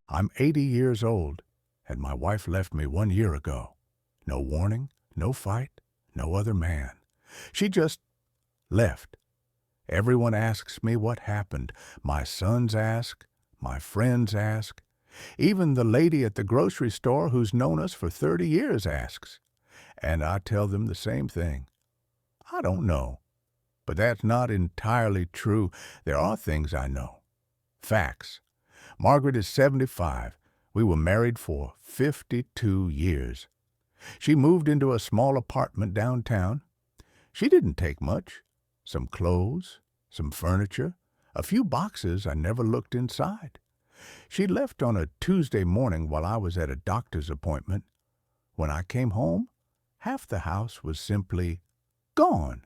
I'm 80 years old, and my wife left me 1 year ago. No warning, no fight, no other man. She just left. Everyone asks me what happened. My sons ask, my friends ask. Even the lady at the grocery store who's known us for 30 years asks. And I tell them the same thing. I don't know. But that's not entirely true. There are things I know. Facts. Margaret is 75. We were married for 52 years. She moved into a small apartment downtown. She didn't take much. Some clothes, some furniture, a few boxes I never looked inside. She left on a Tuesday morning while I was at a doctor's appointment. When I came home, half the house was simply gone.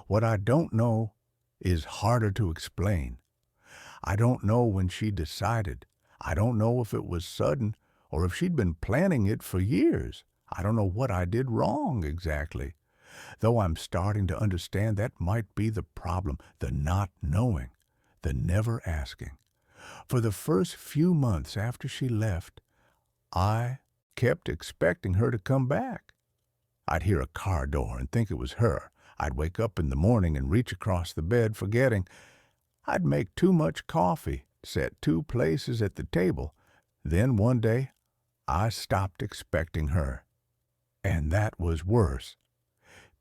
What I don't know is harder to explain. I don't know when she decided. I don't know if it was sudden or if she'd been planning it for years. I don't know what I did wrong exactly. Though I'm starting to understand that might be the problem, the not knowing, the never asking. For the first few months after she left, I kept expecting her to come back. I'd hear a car door and think it was her. I'd wake up in the morning and reach across the bed, forgetting. I'd make too much coffee, set two places at the table. Then one day, I stopped expecting her. And that was worse.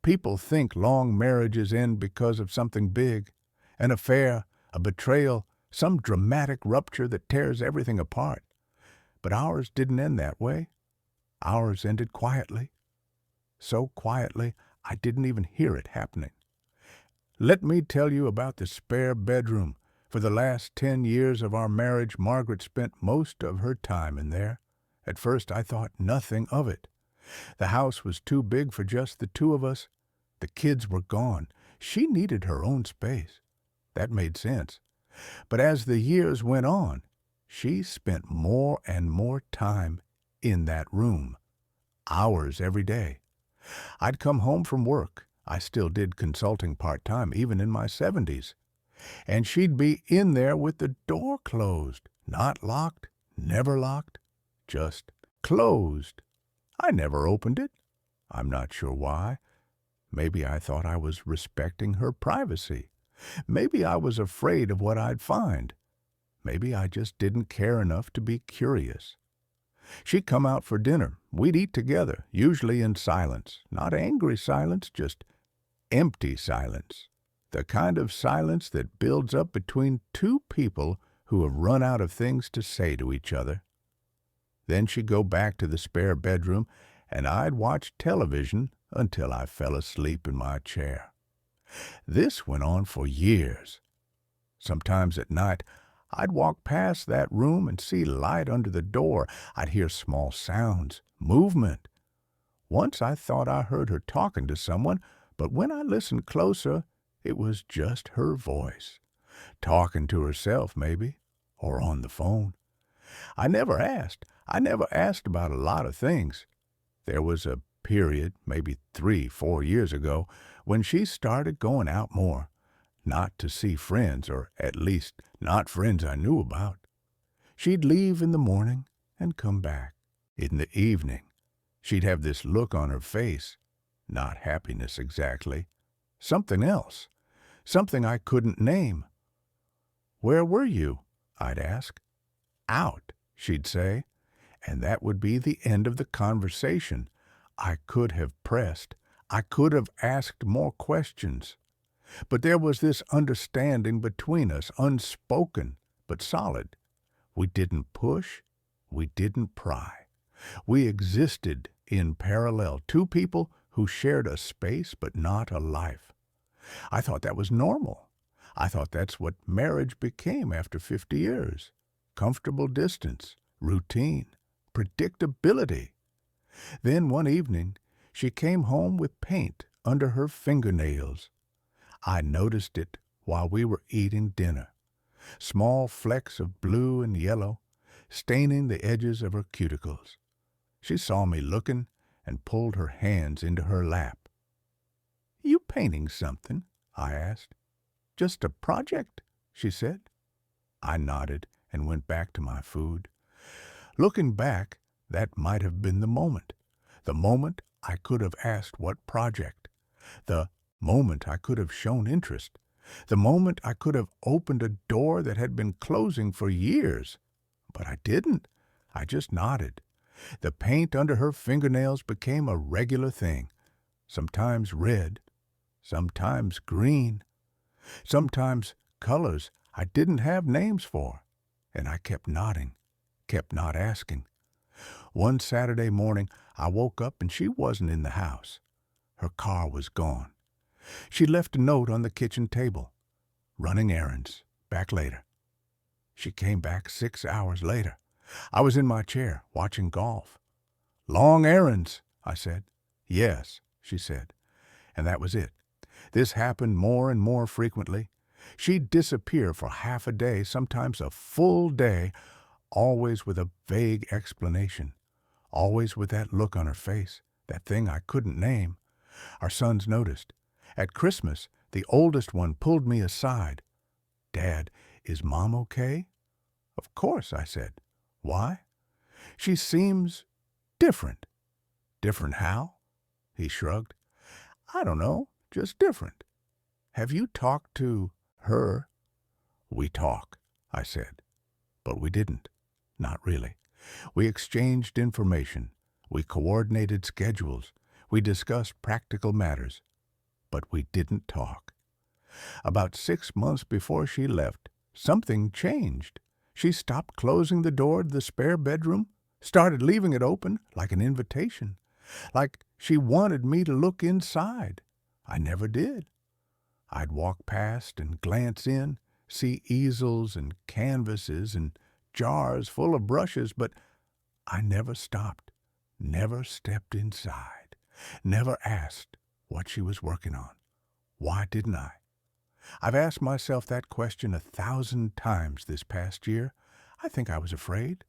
People think long marriages end because of something big, an affair, a betrayal, some dramatic rupture that tears everything apart. But ours didn't end that way. Ours ended quietly. So quietly, I didn't even hear it happening. Let me tell you about the spare bedroom. For the last 10 years of our marriage, Margaret spent most of her time in there. At first, I thought nothing of it. The house was too big for just the two of us. The kids were gone. She needed her own space. That made sense. But as the years went on, she spent more and more time in that room. Hours every day. I'd come home from work. I still did consulting part-time, even in my 70s. And she'd be in there with the door closed. Not locked, never locked, just closed. I never opened it. I'm not sure why. Maybe I thought I was respecting her privacy. Maybe I was afraid of what I'd find. Maybe I just didn't care enough to be curious. She'd come out for dinner. We'd eat together, usually in silence. Not angry silence, just empty silence. The kind of silence that builds up between two people who have run out of things to say to each other. Then she'd go back to the spare bedroom, and I'd watch television until I fell asleep in my chair. This went on for years. Sometimes at night, I'd walk past that room and see light under the door. I'd hear small sounds, movement. Once I thought I heard her talking to someone, but when I listened closer, it was just her voice. Talking to herself, maybe, or on the phone. I never asked. I never asked about a lot of things. There was a period, maybe 3-4 years ago, when she started going out more. Not to see friends, or at least not friends I knew about. She'd leave in the morning and come back. In the evening, she'd have this look on her face. Not happiness exactly. Something else. Something I couldn't name. "Where were you?" I'd ask. "Out," she'd say. And that would be the end of the conversation. I could have pressed. I could have asked more questions. But there was this understanding between us, unspoken, but solid. We didn't push. We didn't pry. We existed in parallel, two people who shared a space but not a life. I thought that was normal. I thought that's what marriage became after 50 years. Comfortable distance, routine, predictability. Then one evening, she came home with paint under her fingernails. I noticed it while we were eating dinner. Small flecks of blue and yellow, staining the edges of her cuticles. She saw me looking and pulled her hands into her lap. "You painting something?" I asked. "Just a project?" she said. I nodded and went back to my food. Looking back, that might have been the moment. The moment I could have asked what project. The moment I could have shown interest. The moment I could have opened a door that had been closing for years. But I didn't. I just nodded. The paint under her fingernails became a regular thing. Sometimes red, sometimes green, sometimes colors I didn't have names for. And I kept nodding, kept not asking. One Saturday morning, I woke up and she wasn't in the house. Her car was gone. She left a note on the kitchen table. Running errands. Back later. She came back 6 hours later. I was in my chair, watching golf. Long errands, I said. Yes, she said. And that was it. This happened more and more frequently. She'd disappear for half a day, sometimes a full day, always with a vague explanation, always with that look on her face, that thing I couldn't name. Our sons noticed. At Christmas, the oldest one pulled me aside. Dad, is Mom okay? Of course, I said. Why? She seems different. Different how? He shrugged. I don't know, just different. Have you talked to her? We talk, I said. But we didn't. Not really. We exchanged information. We coordinated schedules. We discussed practical matters. But we didn't talk. About 6 months before she left, something changed. She stopped closing the door to the spare bedroom, started leaving it open like an invitation, like she wanted me to look inside. I never did. I'd walk past and glance in, see easels and canvases and jars full of brushes, but I never stopped, never stepped inside, never asked what she was working on. Why didn't I? I've asked myself that question 1,000 times this past year. I think I was afraid,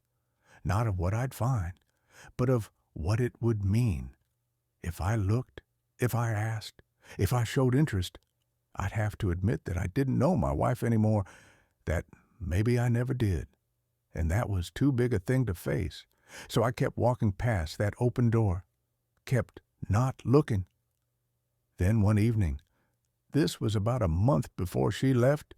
not of what I'd find, but of what it would mean. If I looked, if I asked, if I showed interest, I'd have to admit that I didn't know my wife anymore, that maybe I never did. And that was too big a thing to face. So I kept walking past that open door, kept not looking. Then one evening, this was about a month before she left,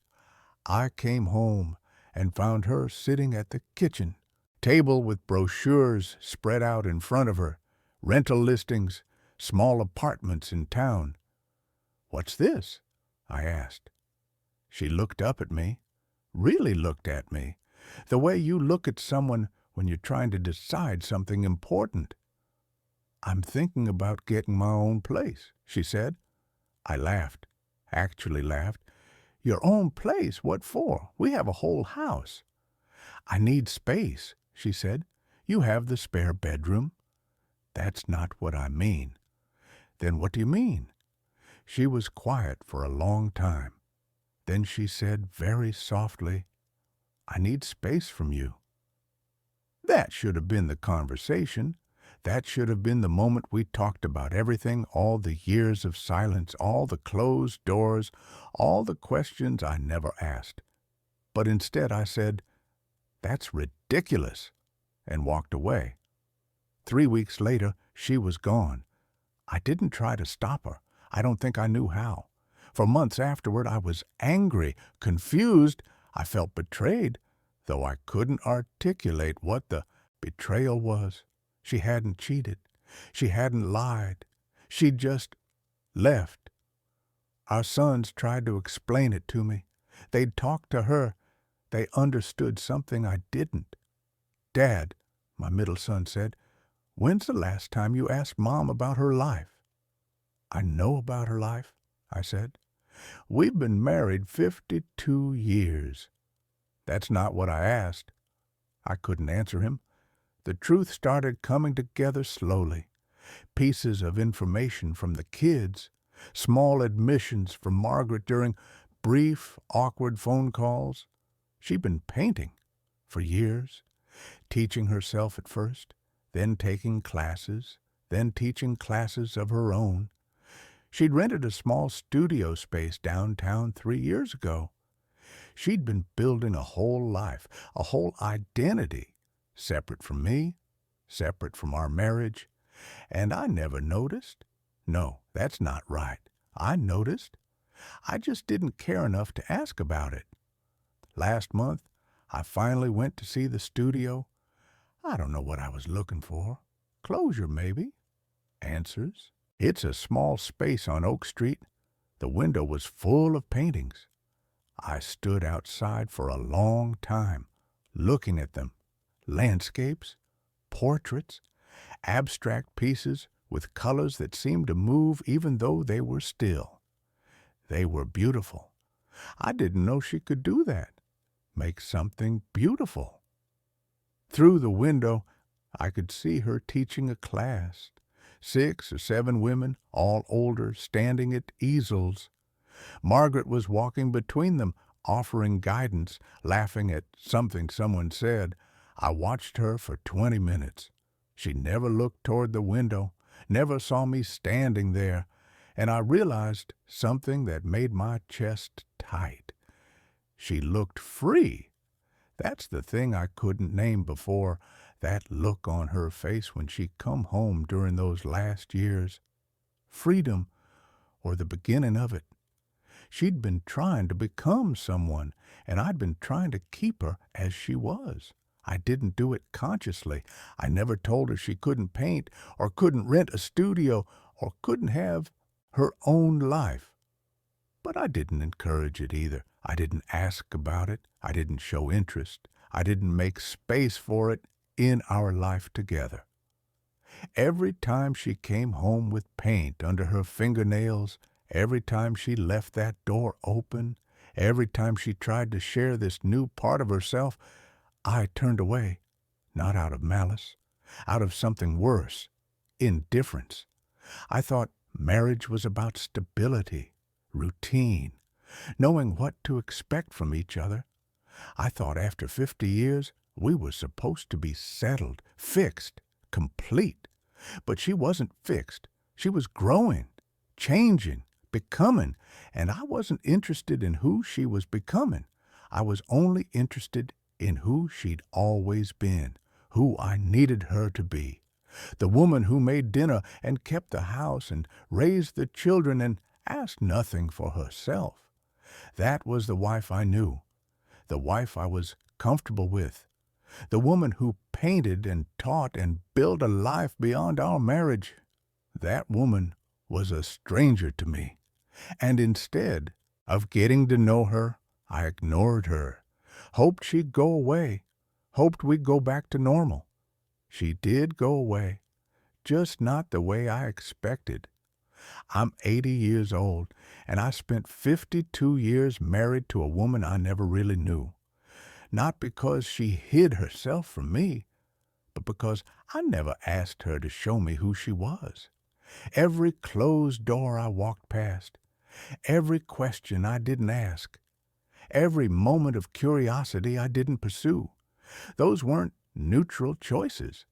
I came home and found her sitting at the kitchen table with brochures spread out in front of her, rental listings, small apartments in town. What's this? I asked. She looked up at me, really looked at me, the way you look at someone when you're trying to decide something important. I'm thinking about getting my own place, she said. I laughed, actually laughed. Your own place? What for? We have a whole house. I need space, she said. You have the spare bedroom. That's not what I mean. Then what do you mean? She was quiet for a long time. Then she said very softly, I need space from you. That should have been the conversation. That should have been the moment we talked about everything, all the years of silence, all the closed doors, all the questions I never asked. But instead I said, that's ridiculous, and walked away. 3 weeks later, she was gone. I didn't try to stop her. I don't think I knew how. For months afterward, I was angry, confused. I felt betrayed, though I couldn't articulate what the betrayal was. She hadn't cheated. She hadn't lied. She'd just left. Our sons tried to explain it to me. They'd talked to her. They understood something I didn't. Dad, my middle son said, when's the last time you asked Mom about her life? I know about her life, I said. We've been married 52 years. That's not what I asked. I couldn't answer him. The truth started coming together slowly. Pieces of information from the kids, small admissions from Margaret during brief, awkward phone calls. She'd been painting for years, teaching herself at first, then taking classes, then teaching classes of her own. She'd rented a small studio space downtown 3 years ago. She'd been building a whole life, a whole identity, separate from me, separate from our marriage, and I never noticed. No, that's not right. I noticed. I just didn't care enough to ask about it. Last month, I finally went to see the studio. I don't know what I was looking for. Closure, maybe. Answers. It's a small space on Oak Street. The window was full of paintings. I stood outside for a long time, looking at them. Landscapes, portraits, abstract pieces with colors that seemed to move even though they were still. They were beautiful. I didn't know she could do that. Make something beautiful. Through the window, I could see her teaching a class. 6 or 7 women, all older, standing at easels. Margaret was walking between them, offering guidance, laughing at something someone said. I watched her for 20 minutes. She never looked toward the window, never saw me standing there, and I realized something that made my chest tight. She looked free. That's the thing I couldn't name before, that look on her face when she come home during those last years. Freedom, or the beginning of it. She'd been trying to become someone, and I'd been trying to keep her as she was. I didn't do it consciously. I never told her she couldn't paint, or couldn't rent a studio, or couldn't have her own life. But I didn't encourage it either. I didn't ask about it. I didn't show interest. I didn't make space for it in our life together. Every time she came home with paint under her fingernails, every time she left that door open, every time she tried to share this new part of herself, I turned away, not out of malice, out of something worse, indifference. I thought marriage was about stability, routine, knowing what to expect from each other. I thought after 50 years we were supposed to be settled, fixed, complete. But she wasn't fixed. She was growing, changing, becoming, and I wasn't interested in who she was becoming. I was only interested in who she'd always been, who I needed her to be. The woman who made dinner and kept the house and raised the children and asked nothing for herself. That was the wife I knew, the wife I was comfortable with, the woman who painted and taught and built a life beyond our marriage. That woman was a stranger to me, and instead of getting to know her, I ignored her, hoped she'd go away, hoped we'd go back to normal. She did go away, just not the way I expected. I'm 80 years old, and I spent 52 years married to a woman I never really knew. Not because she hid herself from me, but because I never asked her to show me who she was. Every closed door I walked past, every question I didn't ask, every moment of curiosity I didn't pursue, those weren't neutral choices.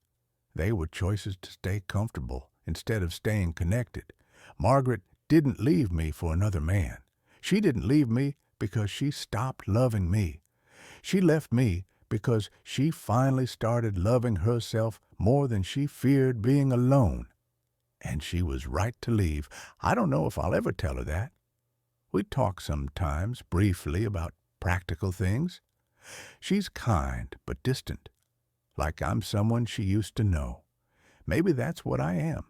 They were choices to stay comfortable instead of staying connected. Margaret didn't leave me for another man. She didn't leave me because she stopped loving me. She left me because she finally started loving herself more than she feared being alone. And she was right to leave. I don't know if I'll ever tell her that. We talk sometimes, briefly, about practical things. She's kind but distant, like I'm someone she used to know. Maybe that's what I am.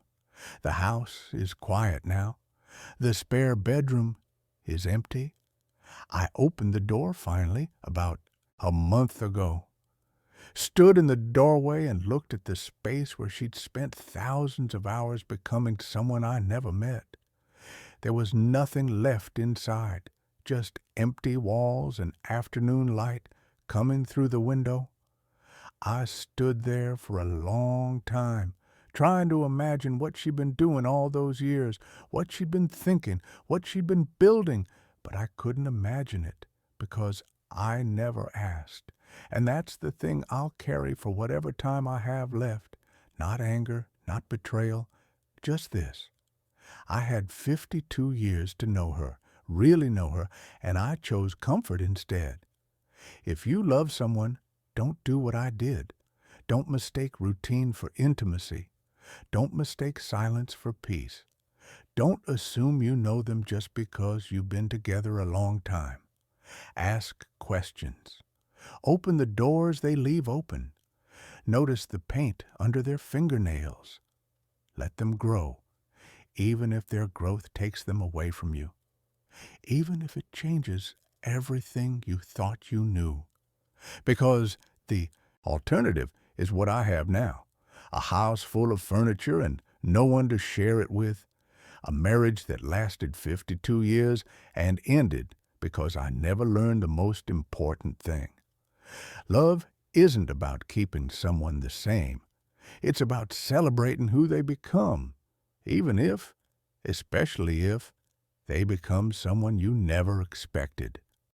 The house is quiet now. The spare bedroom is empty. I opened the door finally about a month ago. Stood in the doorway and looked at the space where she'd spent thousands of hours becoming someone I never met. There was nothing left inside, just empty walls and afternoon light coming through the window. I stood there for a long time, trying to imagine what she'd been doing all those years, what she'd been thinking, what she'd been building, but I couldn't imagine it because I never asked. And that's the thing I'll carry for whatever time I have left. Not anger, not betrayal, just this. I had 52 years to know her, really know her, and I chose comfort instead. If you love someone, don't do what I did. Don't mistake routine for intimacy. Don't mistake silence for peace. Don't assume you know them just because you've been together a long time. Ask questions. Open the doors they leave open. Notice the paint under their fingernails. Let them grow, even if their growth takes them away from you. Even if it changes everything you thought you knew. Because the alternative is what I have now. A house full of furniture and no one to share it with. A marriage that lasted 52 years and ended because I never learned the most important thing. Love isn't about keeping someone the same. It's about celebrating who they become, even if, especially if, they become someone you never expected.